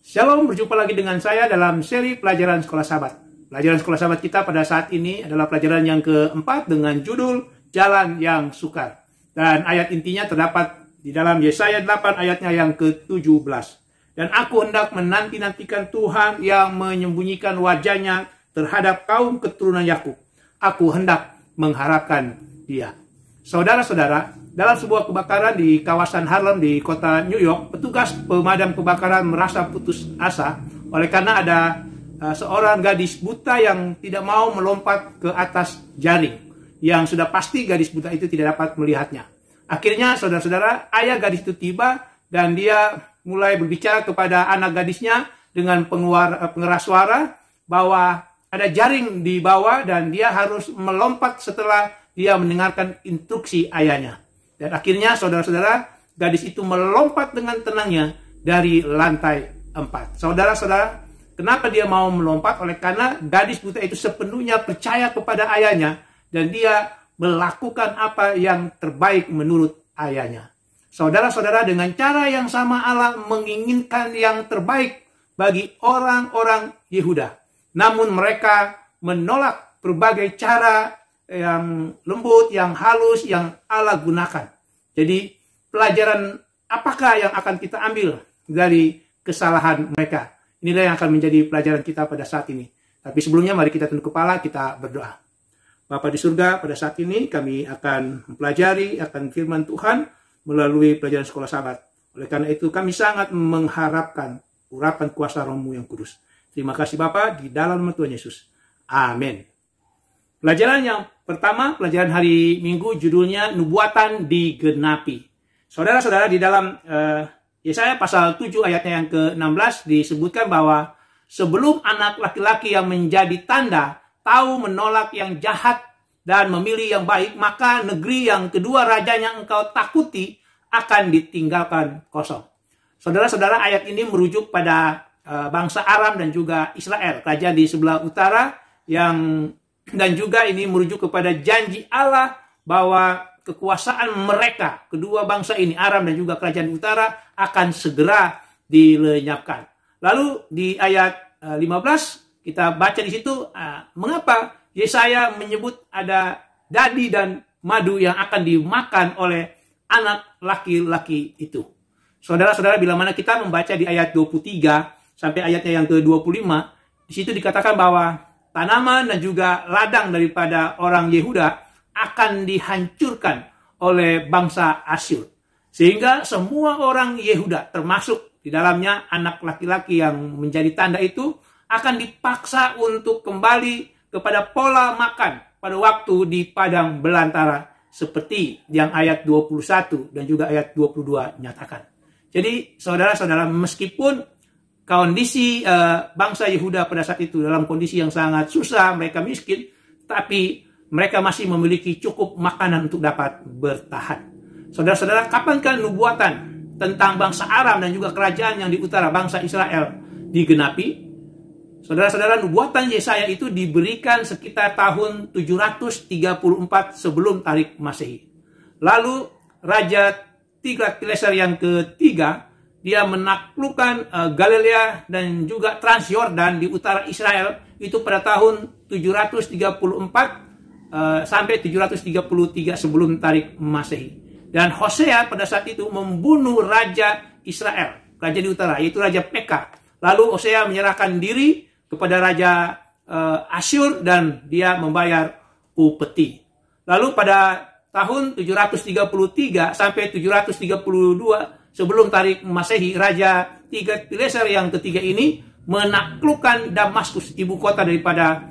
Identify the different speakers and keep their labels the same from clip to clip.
Speaker 1: Shalom, berjumpa lagi dengan saya dalam seri pelajaran Sekolah Sahabat. Pelajaran Sekolah Sahabat kita pada saat ini adalah pelajaran yang keempat dengan judul Jalan yang Sukar. Dan ayat intinya terdapat di dalam Yesaya 8 ayatnya yang ke-17. Dan aku hendak menanti-nantikan Tuhan yang menyembunyikan wajahnya terhadap kaum keturunan Yakub. Aku hendak mengharapkan Dia. Saudara-saudara, dalam sebuah kebakaran di kawasan Harlem di kota New York, petugas pemadam kebakaran merasa putus asa oleh karena ada seorang gadis buta yang tidak mau melompat ke atas jaring, yang sudah pasti gadis buta itu tidak dapat melihatnya. Akhirnya, saudara-saudara, ayah gadis itu tiba dan dia mulai berbicara kepada anak gadisnya dengan pengeras suara bahwa ada jaring di bawah dan dia harus melompat setelah dia mendengarkan instruksi ayahnya. Dan akhirnya, saudara-saudara, gadis itu melompat dengan tenangnya dari lantai 4. Saudara-saudara, kenapa dia mau melompat? Oleh karena gadis buta itu sepenuhnya percaya kepada ayahnya dan dia melakukan apa yang terbaik menurut ayahnya. Saudara-saudara, dengan cara yang sama Allah menginginkan yang terbaik bagi orang-orang Yehuda. Namun mereka menolak berbagai cara yang lembut, yang halus, yang Allah gunakan. Jadi pelajaran apakah yang akan kita ambil dari kesalahan mereka? Inilah yang akan menjadi pelajaran kita pada saat ini. Tapi sebelumnya mari kita tunduk kepala, kita berdoa. Bapa di surga, pada saat ini kami akan mempelajari akan firman Tuhan melalui pelajaran Sekolah Sahabat. Oleh karena itu kami sangat mengharapkan urapan kuasa Roh-Mu yang kudus. Terima kasih Bapa, di dalam nama Tuhan Yesus. Amin. Pelajaran yang pertama, pelajaran hari Minggu, judulnya Nubuatan Digenapi. Saudara-saudara, di dalam Yesaya pasal 7 ayatnya yang ke-16 disebutkan bahwa sebelum anak laki-laki yang menjadi tanda tahu menolak yang jahat dan memilih yang baik, maka negeri yang kedua rajanya engkau takuti akan ditinggalkan kosong. Saudara-saudara, ayat ini merujuk pada bangsa Aram dan juga Israel, kerajaan di sebelah utara, dan juga ini merujuk kepada janji Allah bahwa kekuasaan mereka, kedua bangsa ini, Aram dan juga kerajaan utara, akan segera dilenyapkan. Lalu di ayat 15 kita baca di situ mengapa Yesaya menyebut ada dadi dan madu yang akan dimakan oleh anak laki-laki itu. Saudara-saudara, bila mana kita membaca di ayat 23 sampai ayatnya yang ke-25, di situ dikatakan bahwa tanaman dan juga ladang daripada orang Yehuda akan dihancurkan oleh bangsa Asyur. Sehingga semua orang Yehuda, termasuk di dalamnya anak laki-laki yang menjadi tanda itu, akan dipaksa untuk kembali kepada pola makan pada waktu di padang belantara, seperti yang ayat 21 dan juga ayat 22 nyatakan. Jadi saudara-saudara, meskipun kondisi bangsa Yehuda pada saat itu dalam kondisi yang sangat susah, mereka miskin, tapi mereka masih memiliki cukup makanan untuk dapat bertahan. Saudara-saudara, kapankah nubuatan tentang bangsa Aram dan juga kerajaan yang di utara bangsa Israel digenapi? Saudara-saudara, nubuatan Yesaya itu diberikan sekitar tahun 734 sebelum tarik Masehi. Lalu Raja Tiglat-Pileser yang ketiga, dia menaklukkan Galilea dan juga Transyordan di utara Israel itu pada tahun 734 sampai 733 sebelum tarik Masehi. Dan Hosea pada saat itu membunuh Raja Israel, raja di utara, yaitu Raja Pekah. Lalu Hosea menyerahkan diri kepada Raja Asyur dan dia membayar upeti. Lalu pada tahun 733 sampai 732 sebelum tarik Masehi, Raja Tiglat-Pileser yang ketiga ini menaklukkan Damaskus, ibu kota daripada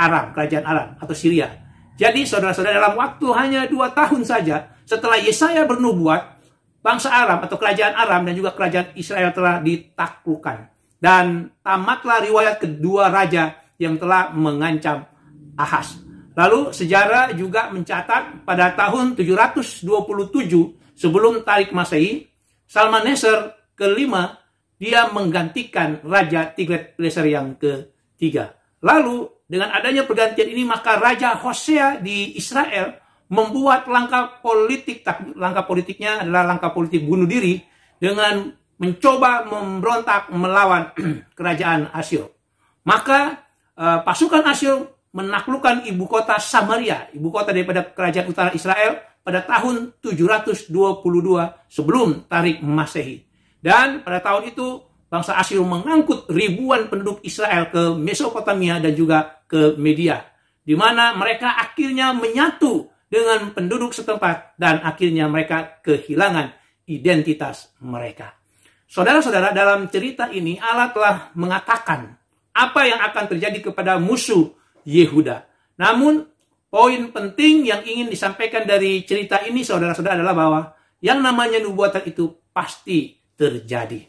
Speaker 1: Aram, kerajaan Aram atau Syria. Jadi saudara-saudara, dalam waktu hanya 2 tahun saja setelah Yesaya bernubuat, bangsa Aram atau kerajaan Aram dan juga kerajaan Israel telah ditaklukkan. Dan tamatlah riwayat kedua raja yang telah mengancam Ahaz. Lalu sejarah juga mencatat pada tahun 727 sebelum tarik Masehi, Salmaneser kelima, dia menggantikan Raja Tiglat-Pileser yang ketiga. Lalu dengan adanya pergantian ini, maka Raja Hosea di Israel membuat langkah politik. Langkah politiknya adalah langkah politik bunuh diri dengan mencoba memberontak melawan kerajaan Asyur. Maka pasukan Asyur menaklukkan ibu kota Samaria, ibu kota daripada kerajaan utara Israel pada tahun 722 sebelum Tarik Masehi. Dan pada tahun itu bangsa Asyur mengangkut ribuan penduduk Israel ke Mesopotamia dan juga ke Media, di mana mereka akhirnya menyatu dengan penduduk setempat dan akhirnya mereka kehilangan identitas mereka. Saudara-saudara, dalam cerita ini Allah telah mengatakan apa yang akan terjadi kepada musuh Yehuda. Namun poin penting yang ingin disampaikan dari cerita ini, saudara-saudara, adalah bahwa yang namanya nubuatan itu pasti terjadi.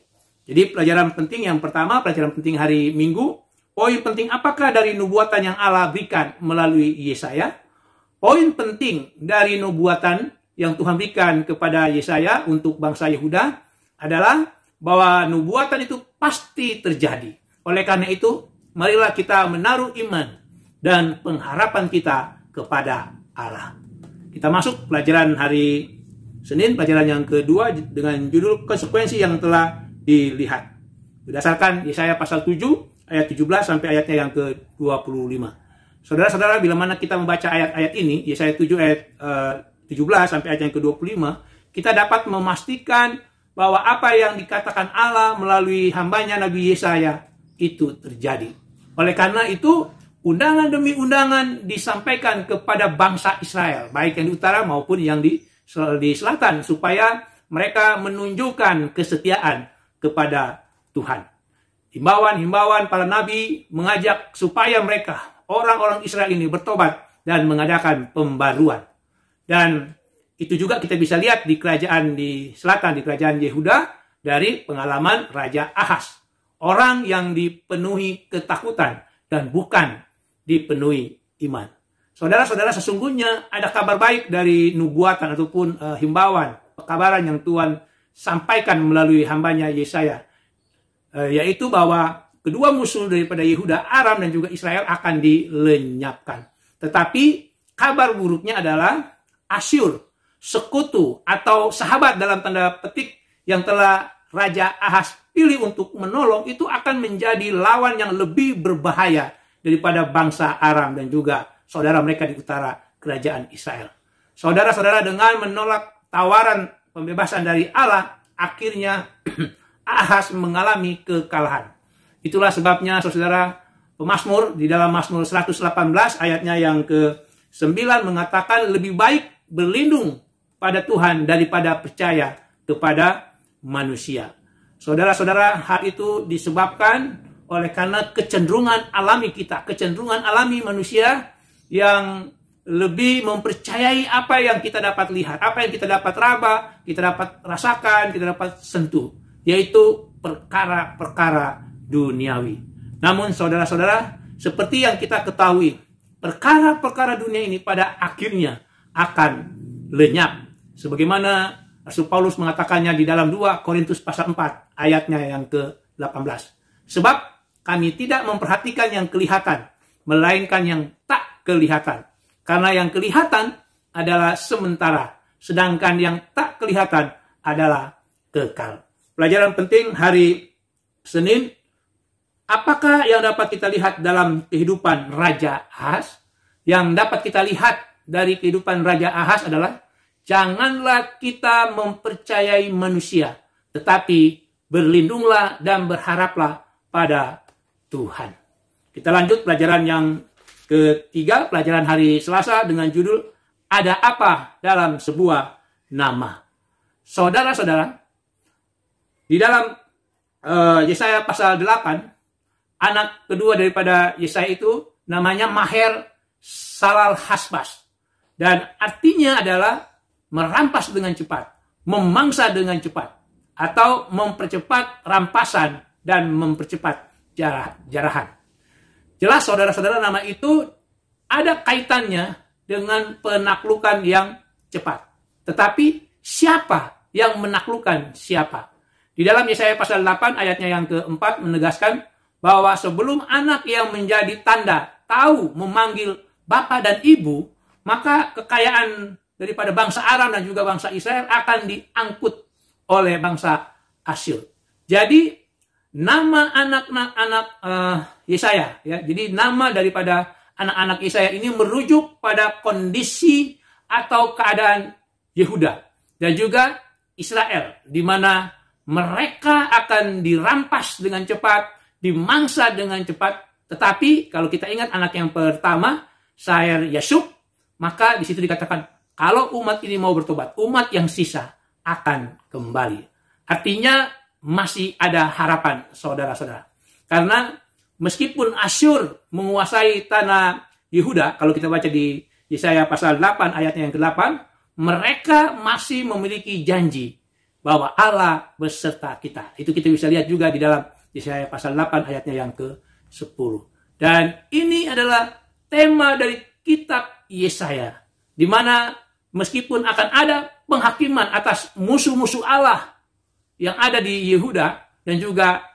Speaker 1: Jadi pelajaran penting yang pertama, pelajaran penting hari Minggu, poin penting apakah dari nubuatan yang Allah berikan melalui Yesaya? Poin penting dari nubuatan yang Tuhan berikan kepada Yesaya untuk bangsa Yehuda adalah bahwa nubuatan itu pasti terjadi. Oleh karena itu, marilah kita menaruh iman dan pengharapan kita kepada Allah. Kita masuk pelajaran hari Senin, pelajaran yang kedua dengan judul konsekuensi yang telah dilihat. Berdasarkan Yesaya pasal 7 ayat 17 sampai ayatnya yang ke-25. Saudara-saudara, bila mana kita membaca ayat-ayat ini, Yesaya 7 ayat 17 sampai ayat yang ke-25, kita dapat memastikan bahwa apa yang dikatakan Allah melalui hambanya Nabi Yesaya itu terjadi. Oleh karena itu, undangan demi undangan disampaikan kepada bangsa Israel, baik yang di utara maupun yang di selatan, supaya mereka menunjukkan kesetiaan kepada Tuhan. Himbauan-himbauan para nabi mengajak supaya mereka, orang-orang Israel ini, bertobat dan mengadakan pembaruan. Dan itu juga kita bisa lihat di kerajaan di selatan, di kerajaan Yehuda, dari pengalaman Raja Ahaz. Orang yang dipenuhi ketakutan dan bukan dipenuhi iman. Saudara-saudara, sesungguhnya ada kabar baik dari nubuatan ataupun himbauan, pekabaran yang Tuhan sampaikan melalui hambanya Yesaya, yaitu bahwa kedua musuh daripada Yehuda, Aram dan juga Israel, akan dilenyapkan. Tetapi kabar buruknya adalah Asyur, sekutu atau sahabat dalam tanda petik yang telah Raja Ahaz pilih untuk menolong, itu akan menjadi lawan yang lebih berbahaya daripada bangsa Aram dan juga saudara mereka di utara kerajaan Israel. Saudara-saudara, dengan menolak tawaran pembebasan dari Allah, akhirnya Ahaz mengalami kekalahan. Itulah sebabnya, saudara, pemazmur di dalam Mazmur 118 ayatnya yang ke-9 mengatakan lebih baik berlindung pada Tuhan daripada percaya kepada manusia. Saudara-saudara, hal itu disebabkan oleh karena kecenderungan alami kita, kecenderungan alami manusia yang lebih mempercayai apa yang kita dapat lihat, apa yang kita dapat raba, kita dapat rasakan, kita dapat sentuh, yaitu perkara-perkara duniawi. Namun saudara-saudara, seperti yang kita ketahui, perkara-perkara dunia ini pada akhirnya akan lenyap. Sebagaimana Rasul Paulus mengatakannya di dalam 2 Korintus pasal 4 ayatnya yang ke-18. Sebab kami tidak memperhatikan yang kelihatan, melainkan yang tak kelihatan. Karena yang kelihatan adalah sementara, sedangkan yang tak kelihatan adalah kekal. Pelajaran penting hari Senin, apakah yang dapat kita lihat dalam kehidupan Raja Ahaz? Yang dapat kita lihat dari kehidupan Raja Ahaz adalah janganlah kita mempercayai manusia, tetapi berlindunglah dan berharaplah pada Tuhan. Kita lanjut pelajaran yang ketiga, pelajaran hari Selasa dengan judul Ada Apa Dalam Sebuah Nama. Saudara-saudara, di dalam Yesaya pasal 8, anak kedua daripada Yesaya itu namanya Maher Salal Hasbas. Dan artinya adalah merampas dengan cepat, memangsa dengan cepat, atau mempercepat rampasan dan mempercepat jarahan. Jelas saudara-saudara, nama itu ada kaitannya dengan penaklukan yang cepat. Tetapi siapa yang menaklukkan siapa? Di dalam Yesaya pasal 8 ayatnya yang keempat menegaskan bahwa sebelum anak yang menjadi tanda tahu memanggil bapa dan ibu, maka kekayaan daripada bangsa Aram dan juga bangsa Israel akan diangkut oleh bangsa Asyur. Jadi nama anak-anak Yesaya, ya. Jadi nama daripada anak-anak Yesaya ini merujuk pada kondisi atau keadaan Yehuda dan juga Israel, di mana mereka akan dirampas dengan cepat, dimangsa dengan cepat. Tetapi kalau kita ingat anak yang pertama, Syair Yashub, maka di situ dikatakan kalau umat ini mau bertobat, umat yang sisa akan kembali. Artinya masih ada harapan, saudara-saudara. Karena meskipun Asyur menguasai tanah Yehuda, kalau kita baca di Yesaya pasal 8 ayatnya yang ke-8, mereka masih memiliki janji bahwa Allah beserta kita. Itu kita bisa lihat juga di dalam Yesaya pasal 8 ayatnya yang ke-10. Dan ini adalah tema dari kitab Yesaya, di mana meskipun akan ada penghakiman atas musuh-musuh Allah yang ada di Yehuda dan juga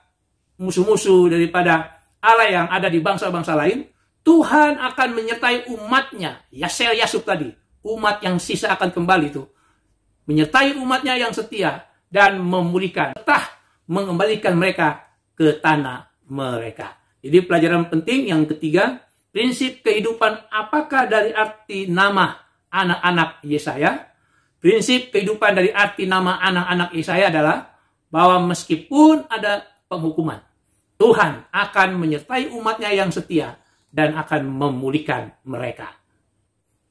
Speaker 1: musuh-musuh daripada Allah yang ada di bangsa-bangsa lain, Tuhan akan menyertai umatnya. Yasel Yasub tadi, umat yang sisa akan kembali itu, menyertai umatnya yang setia dan memulihkan, serta mengembalikan mereka ke tanah mereka. Jadi pelajaran penting yang ketiga, prinsip kehidupan apakah dari arti nama anak-anak Yesaya? Prinsip kehidupan dari arti nama anak-anak Yesaya adalah bahwa meskipun ada penghukuman, Tuhan akan menyertai umatnya yang setia dan akan memulihkan mereka.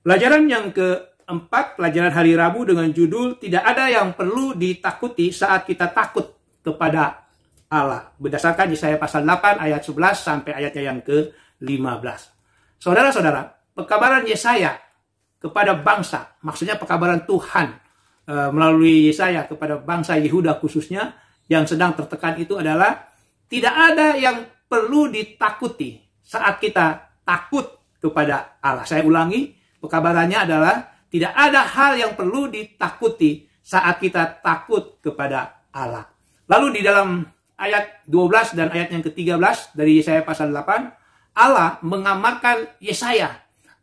Speaker 1: Pelajaran yang keempat, pelajaran hari Rabu dengan judul tidak ada yang perlu ditakuti saat kita takut kepada Allah. Berdasarkan Yesaya pasal 8 ayat 11 sampai ayatnya yang ke-15. Saudara-saudara, pekabaran Yesaya kepada bangsa, maksudnya pekabaran Tuhan melalui Yesaya kepada bangsa Yehuda khususnya yang sedang tertekan itu adalah tidak ada yang perlu ditakuti saat kita takut kepada Allah. Saya ulangi, pekabarannya adalah tidak ada hal yang perlu ditakuti saat kita takut kepada Allah. Lalu di dalam ayat 12 dan ayat yang ke-13 dari Yesaya pasal 8, Allah mengamarkan Yesaya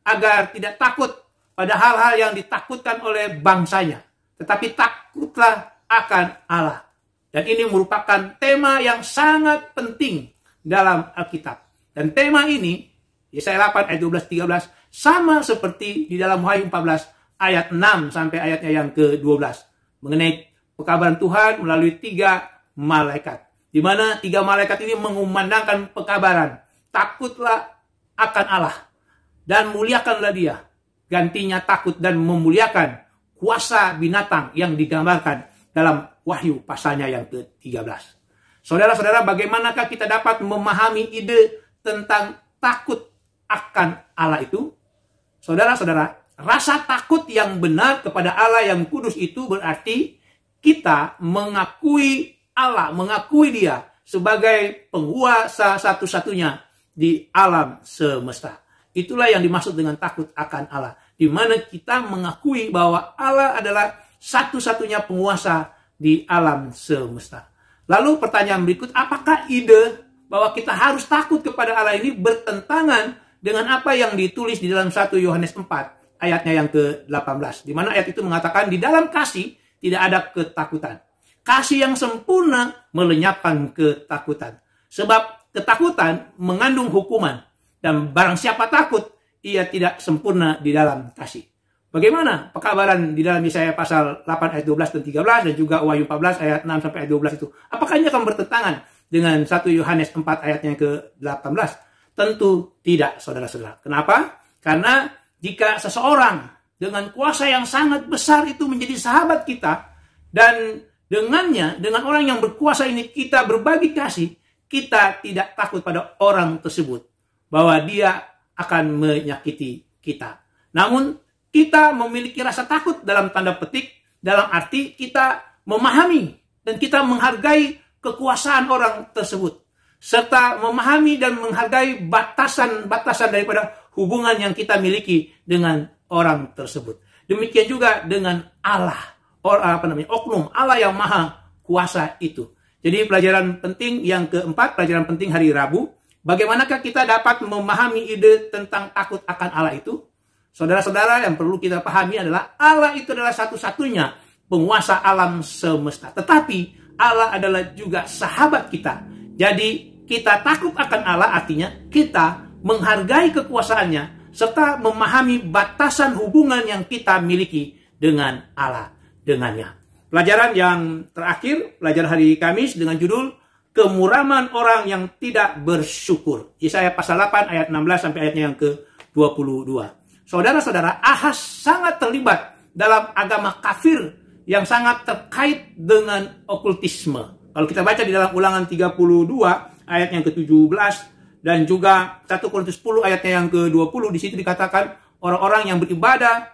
Speaker 1: agar tidak takut pada hal-hal yang ditakutkan oleh bangsanya, tetapi takutlah akan Allah. Dan ini merupakan tema yang sangat penting dalam Alkitab. Dan tema ini, Yesaya 8 ayat 12-13, sama seperti di dalam Wahyu 14 ayat 6 sampai ayatnya yang ke-12. Mengenai pekabaran Tuhan melalui 3 malaikat. Di mana 3 malaikat ini mengumandangkan pekabaran. Takutlah akan Allah dan muliakanlah Dia. Gantinya takut dan memuliakan kuasa binatang yang digambarkan dalam Wahyu pasalnya yang ke-13. Saudara-saudara, bagaimanakah kita dapat memahami ide tentang takut akan Allah itu? Saudara-saudara, rasa takut yang benar kepada Allah yang kudus itu berarti kita mengakui Allah, mengakui Dia sebagai penguasa satu-satunya di alam semesta. Itulah yang dimaksud dengan takut akan Allah, di mana kita mengakui bahwa Allah adalah satu-satunya penguasa di alam semesta. Lalu pertanyaan berikut, apakah ide bahwa kita harus takut kepada Allah ini bertentangan dengan apa yang ditulis di dalam 1 Yohanes 4 ayatnya yang ke-18, di mana ayat itu mengatakan di dalam kasih tidak ada ketakutan. Kasih yang sempurna melenyapkan ketakutan. Sebab ketakutan mengandung hukuman. Dan barang siapa takut, ia tidak sempurna di dalam kasih. Bagaimana pekabaran di dalam Yesaya pasal 8 ayat 12 dan 13 dan juga Wahyu 14 ayat 6 sampai ayat 12 itu? Apakah ini akan bertentangan dengan 1 Yohanes 4 ayatnya ke-18? Tentu tidak, saudara-saudara. Kenapa? Karena jika seseorang dengan kuasa yang sangat besar itu menjadi sahabat kita, dan dengannya, dengan orang yang berkuasa ini kita berbagi kasih, kita tidak takut pada orang tersebut bahwa dia akan menyakiti kita. Namun kita memiliki rasa takut dalam tanda petik, dalam arti kita memahami dan kita menghargai kekuasaan orang tersebut, serta memahami dan menghargai batasan-batasan daripada hubungan yang kita miliki dengan orang tersebut. Demikian juga dengan Allah, oknum Allah yang maha kuasa itu. Jadi pelajaran penting yang keempat, pelajaran penting hari Rabu, bagaimanakah kita dapat memahami ide tentang takut akan Allah itu? Saudara-saudara, yang perlu kita pahami adalah Allah itu adalah satu-satunya penguasa alam semesta. Tetapi Allah adalah juga sahabat kita. Jadi kita takut akan Allah artinya kita menghargai kekuasaannya serta memahami batasan hubungan yang kita miliki dengan Allah dengannya. Pelajaran yang terakhir, pelajaran hari Kamis dengan judul Kemuraman Orang yang Tidak Bersyukur. Yesaya pasal 8 ayat 16 sampai ayatnya yang ke-22. Saudara-saudara, Ahaz sangat terlibat dalam agama kafir yang sangat terkait dengan okultisme. Kalau kita baca di dalam Ulangan 32 ayat yang ke-17 dan juga 1 Korintus 10 ayatnya yang ke-20, di situ dikatakan orang-orang yang beribadah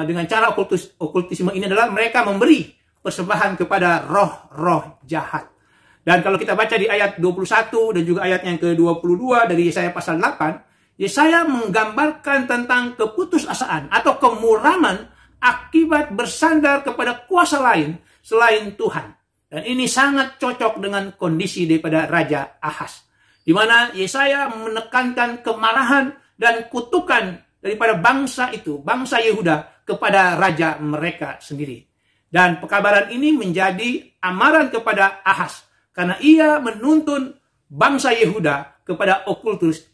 Speaker 1: dengan cara okultisme ini adalah mereka memberi persembahan kepada roh-roh jahat. Dan kalau kita baca di ayat 21 dan juga ayat yang ke-22 dari Yesaya pasal 8, Yesaya menggambarkan tentang keputusasaan atau kemuraman akibat bersandar kepada kuasa lain selain Tuhan. Dan ini sangat cocok dengan kondisi daripada Raja Ahaz, di mana Yesaya menekankan kemarahan dan kutukan daripada bangsa itu, bangsa Yehuda, kepada raja mereka sendiri. Dan pekabaran ini menjadi amaran kepada Ahaz, karena ia menuntun bangsa Yehuda kepada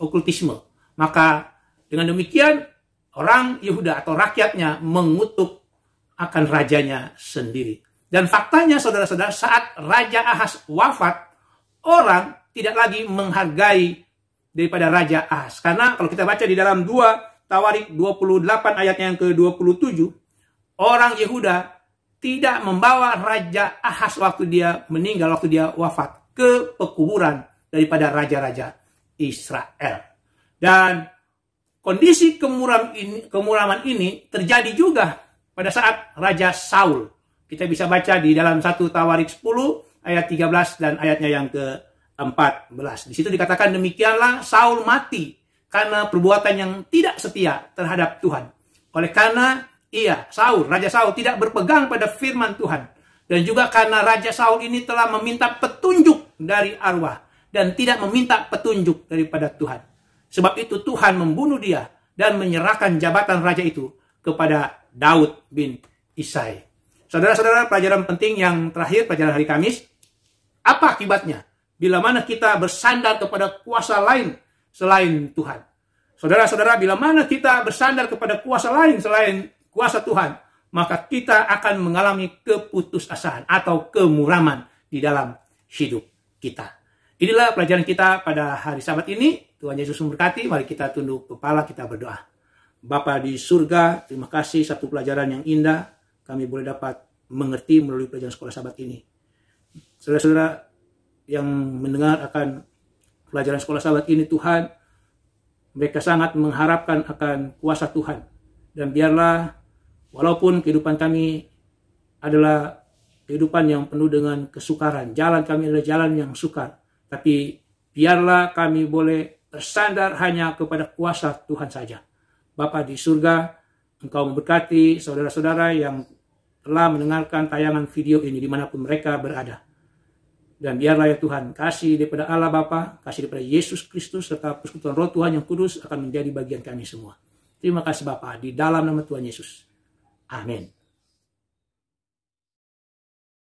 Speaker 1: okultisme. Maka dengan demikian, orang Yehuda atau rakyatnya mengutuk akan rajanya sendiri. Dan faktanya saudara-saudara, saat Raja Ahaz wafat, orang tidak lagi menghargai daripada Raja Ahaz. Karena kalau kita baca di dalam 2 Tawarik 28 ayat yang ke-27, orang Yehuda tidak membawa Raja Ahaz waktu dia meninggal, waktu dia wafat, ke pekuburan daripada raja-raja Israel. Dan kondisi kemuraman ini terjadi juga pada saat Raja Saul. Kita bisa baca di dalam 1 Tawarik 10 ayat 13 dan ayatnya yang ke-14. Di situ dikatakan demikianlah Saul mati karena perbuatan yang tidak setia terhadap Tuhan. Oleh karena Raja Saul tidak berpegang pada firman Tuhan. Dan juga karena Raja Saul ini telah meminta petunjuk dari arwah dan tidak meminta petunjuk daripada Tuhan. Sebab itu Tuhan membunuh dia dan menyerahkan jabatan raja itu kepada Daud bin Isai. Saudara-saudara, pelajaran penting yang terakhir, pelajaran hari Kamis. Apa akibatnya bila mana kita bersandar kepada kuasa lain selain Tuhan? Saudara-saudara, bila mana kita bersandar kepada kuasa lain selain kuasa Tuhan, maka kita akan mengalami keputusasaan atau kemuraman di dalam hidup kita. Inilah pelajaran kita pada hari Sabat ini. Tuhan Yesus memberkati. Mari kita tunduk kepala, kita berdoa. Bapa di surga, terima kasih satu pelajaran yang indah kami boleh dapat mengerti melalui pelajaran sekolah Sabat ini. Saudara-saudara yang mendengar akan pelajaran sekolah Sabat ini, Tuhan, mereka sangat mengharapkan akan kuasa Tuhan. Dan biarlah walaupun kehidupan kami adalah kehidupan yang penuh dengan kesukaran, jalan kami adalah jalan yang sukar, tapi biarlah kami boleh bersandar hanya kepada kuasa Tuhan saja. Bapa di surga, Engkau memberkati saudara-saudara yang telah mendengarkan tayangan video ini dimanapun mereka berada. Dan biarlah ya Tuhan, kasih daripada Allah Bapa, kasih daripada Yesus Kristus, serta persekutuan Roh Tuhan yang kudus akan menjadi bagian kami semua. Terima kasih Bapa, di dalam nama Tuhan Yesus. Amin.